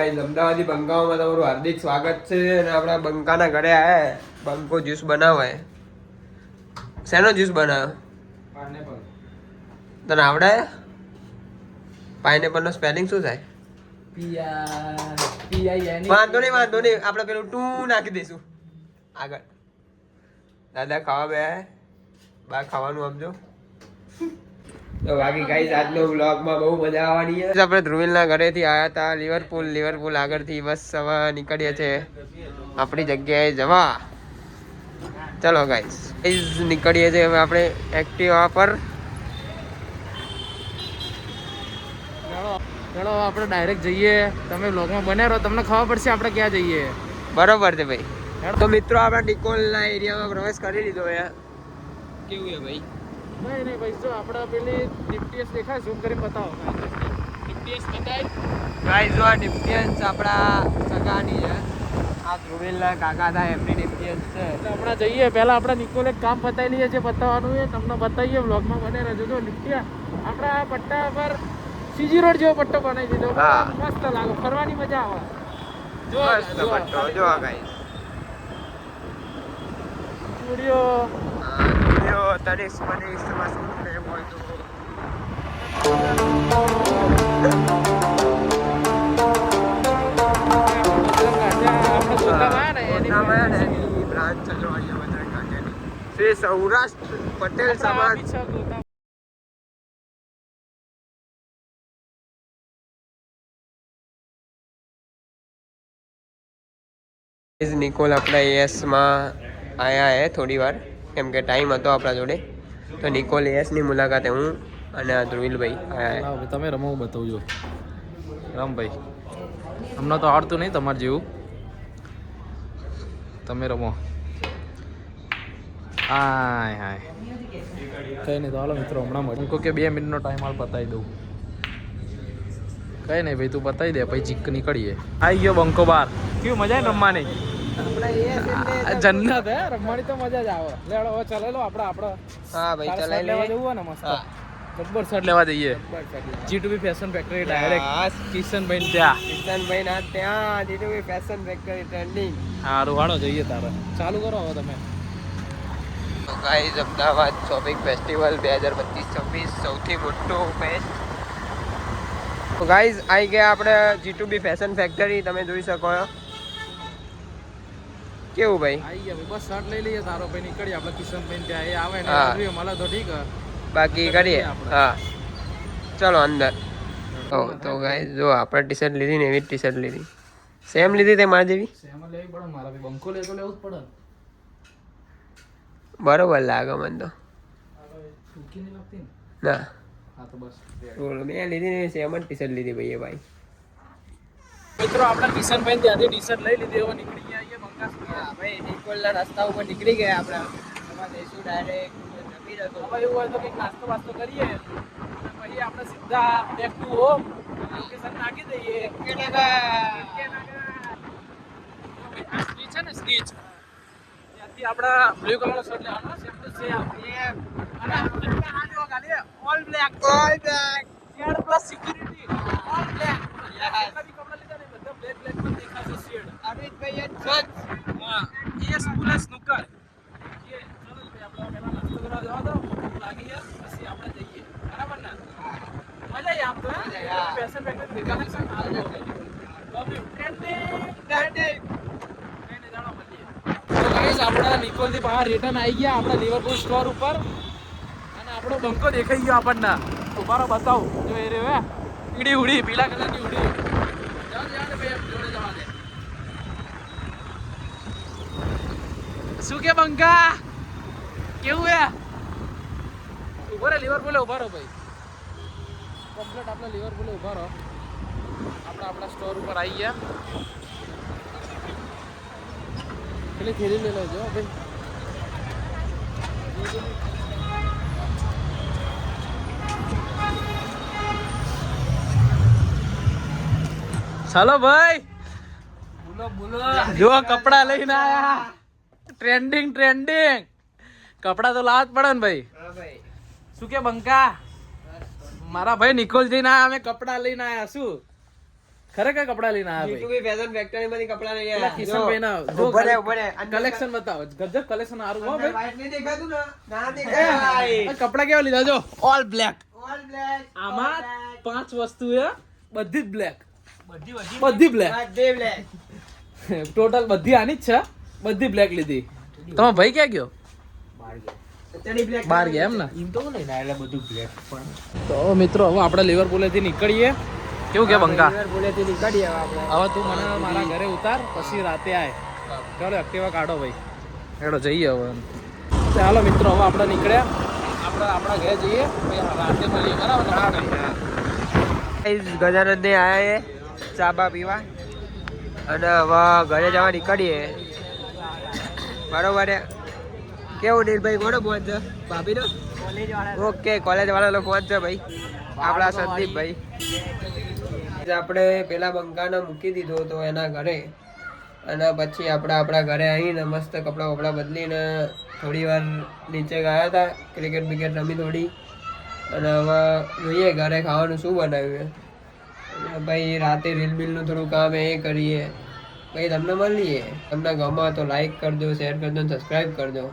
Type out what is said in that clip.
Guys અમદાવાદી બંકાઓમાં તમારું હાર્દિક સ્વાગત છે અને આપણા બંકાના ઘરે આયા બંકો જ્યુસ બનાવે. શેનો જ્યુસ બનાવ્યો? પાઇનેપલ. તને આવડે? પાઇનેપલ નો સ્પેલિંગ શું થાય? વાંધો નહીં આપણે પેલું ટુ નાખી દઈશું આગળ. દાદા ખાવા બે બા ખાવાનું આપજો. તો બાકી ગાઈસ આજનો વ્લોગમાં બહુ મજા આવવાની છે. આપણે ધ્રુવિલના ઘરેથી આવ્યા હતા લિવરપુલ આગળથી બસ હવે નીકળીએ છીએ આપણી જગ્યાએ જવા. ચલો ગાઈસ નીકળીએ છીએ હવે આપણે એક્ટિવા પર. ચલો આપણે ડાયરેક્ટ જઈએ. તમે વ્લોગમાં બન્યા રહો, તમને ખબર પડશે આપણે ક્યાં જઈએ. બરોબર છે ભાઈ. તો મિત્રો આપણે નિકોલના એરિયામાં પ્રવેશ કરી લીધો. કેવું છે ભાઈ? નહીં ભાઈ, જો આપણે પેલી ડિફ્ટીએસ દેખાય, ઝૂમ કરી બતાવો. ડિફ્ટીએસ બતાય ગાઈસ. જો આ ડિફ્ટીએન્સ આપણા સગાની છે. આ ધ્રુવેલના કાકા થાય એમની ડિફ્ટીએન્સ છે. એટલે હમણાં જઈએ. પહેલા આપણે નિકોલ એક કામ પતાવી લઈએ, જે બતાવવાનું છે તમને બતાવીએ. વ્લોગમાં બને રહેજો. જો ડિફ્ટીયા આપણા પટ્ટા પર સીજી રોડ જેવો પટ્ટો બનાવી દીધો. મસ્ત લાગે, ફરવાની મજા આવે. જો પટ્ટો જો આ ગાઈસ સ્ટુડિયો તરીસ માં શું પ્રેમ હોય તો શ્રી સૌરાષ્ટ્ર પટેલ સમાજ. નિકોલ આપણા એસમાં આયા હે થોડી વાર, કેમ કે ટાઈમ હતો આપણા જોડે. તો નિકોલ એસની મુલાકાતે હું અને ધ્રુવિલભાઈ આયા હે. તમે રમો બતાવજો રામભાઈ. હમણાં તો આવડતું નહીં તમારે જેવું. તમે રમો. હાય કઈ નહીં. તો હાલો મિત્રો હમણાં મળ્યું કે 2 મિનિટનો ટાઈમ હાલ બતાવી દઉં. કઈ નહીં ભાઈ, તું બતાવી દે પછી ચીક નીકળીએ. આવી ગયો બંકો બાર. કેવું મજા આવે રમવાની? જન્નત હે, રમવાની તો મજા જ આવે. લેડો હવે ચલે લો આપણે. હા ભાઈ ચલાઈ લેવા જવું ને મસ્ત જબ્બર શર્ટ લેવા જઈએ. G2B fashion factory direct Kishanbhai ત્યાં G2B ફેશન ફેક્ટરી ટ્રેન્ડિંગ. હારું હાડો જઈએ તારે. ચાલુ કરો હવે તમે. તો ગાઈસ અમદાવાદ શોપિંગ ફેસ્ટિવલ 2025-26 સૌથી મોટો ફેસ્ટ. તો ગાઈસ આવી ગયા આપણે G2B ફેશન ફેક્ટરી. તમે જોઈ શકો છો. કેવું ભાઈ? આવી ગયા ભાઈ. બસ શર્ટ લઈ લઈએ તારો ભાઈ. નીકળીએ આપણે કિશનભાઈ ત્યાં. એ આવે ને મળે તો ઠીક. બાકી કરીએ. હા ચલો અંદર. તો ગાઈસ જો આપણે ટી શર્ટ લીધી ને એવી ટી શર્ટ લીધી. સેમ લીધી તે મારા જેવી. સેમ લેવી પડે મારા ભાઈ. બંકો લેતો લેવું જ પડે. બરોબર લાગે મને તો. ના હા તો બસ મેં લીધી ને સેમ જ ટી શર્ટ લીધી ભાઈ. મિત્રો આપણે કિશનભાઈ ત્યાંથી ટી શર્ટ લઈ લીધી. હવે નીકળી ગયા છીએ બંકા સુધી. ભાઈ નિકોલના રસ્તા ઉપર નીકળી ગયા આપણે. એમાં જઈશું ડાયરેક્ટ જમી રહ્યો. હવે એવું હોય તો કંઈક નાસ્તો વાસ્તો કરીએ અને પછી આપણે સીધા બેક ટુ હોમ લોકેશન નાખી દઈએ. સ્ટીચ છે ને સ્ટીચ ત્યાંથી આપણા બ્લુ કલરનો શર્ટ લેવાનો છે. અને all black shade plus security all black. કપડા લીધા ને બધા બ્લેક માં દેખાશે શેડ. અમિતભાઈ હા એ સ્કૂલ સ્નૂકર. ચલો ભાઈ આપણે પહેલા નાસ્તો કરવા જવા દો. લાગી ગયા પછી આપણે જઈએ. બરાબર ને? મજા આવી આમ તો. ફેશન ફેક્ટરી ભેગા થશે. આપણા નિકોલથી બહાર રિટર્ન આવી ગયા આપણા લિવરપુલ સ્ટોર ઉપર. અને આપણો બંકો દેખાઈ ગયો આપણને. ઉભારો બતાવું. જો એ રે ઈડી ઉડી પીલા કલરની ઉડી. શું કે બંકા કેવું હે? ઉભો રે લિવરપુલે ઉભા રહો ભાઈ. કમ્પ્લીટ આપણે લિવરપુલે ઉભા રહો. આપણે આપણા સ્ટોર ઉપર આવી ગયા. પેલી થેલી લઈ લેજો ભાઈ. ચાલો ભાઈ બોલો. જો કપડા લઈને આયા. ટ્રેન્ડિંગ કપડા તો લાવવા જ પડે ને ભાઈ. શું કે બંકા? મારા ભાઈ નિકોલ જઈને આયા. અમે કપડા લઈને આયા. શું ખરેખર કપડા લઈને આવ્યા જીતુ બી ફેશન ફેક્ટરી માંથી કપડા લઈ પેલા આવ્યા. કિશનભાઈ ના જો, ઉભો રહે, ઉભો રહે. કલેક્શન બતાવો ગજબ કલેક્શન સારું હો અંદર ભાઈ white નહીં દેખાતું ને? ના દેખાય. આ કપડા કેવા લીધા જો ઓલ બ્લેક All black, આમાં all black. 5 વસ્તુ છે બધી જ બ્લેક બધી બધી બ્લેક બધે black. ટોટલ બધી આની જ છે બધી બ્લેક લીધી તમારો ભાઈ ક્યાં ગયો ચડી black. બહાર ગયા એમ ને એમ તો નહીં ના એટલે બધું બ્લેક પણ તો મિત્રો હવે આપણે લિવરપુલેથી નીકળીએ કેવું કે બંકા બોલેથી નીકળીએ હવે આપણે. હવે તું મને મારા ઘરે ઉતાર પછી રાતે આય ચાલો એક્ટિવા કાઢો ભાઈ હેડો જઈએ હવે ચાલો મિત્રો હવે આપણે નીકળ્યા આપણે આપણા ઘરે જઈએ પછી રાતે મળીએ બરાબર ને? Guys, ગજાનંદ ને આયા છે ચા બા પીવા અને હવે ઘરે જવા નીકળીએ બરોબર છે. કેવું નીલભાઈ કોનો ફોન છે ભાભીનો? ઓકે કોલેજ વાળાનો ફોન છે ભાઈ આપણા સંદીપભાઈ. આપણે પેલા બંકાને મૂકી દીધો હતો એના ઘરે અને પછી આપણે આપણા ઘરે આવીને મસ્ત કપડાં વપડા બદલીને થોડી વાર નીચે ગયા હતા ક્રિકેટ બિકેટ રમી થોડી અને હવે જોઈએ ઘરે ખાવાનું શું બનાવ્યું છે અને ભાઈ રાતે રીલ બિલનું થોડું કામ એ કરીએ ભાઈ તમને મળીએ તમને ગમે તો લાઈક કરજો શેર કરજો સબસ્ક્રાઈબ કરજો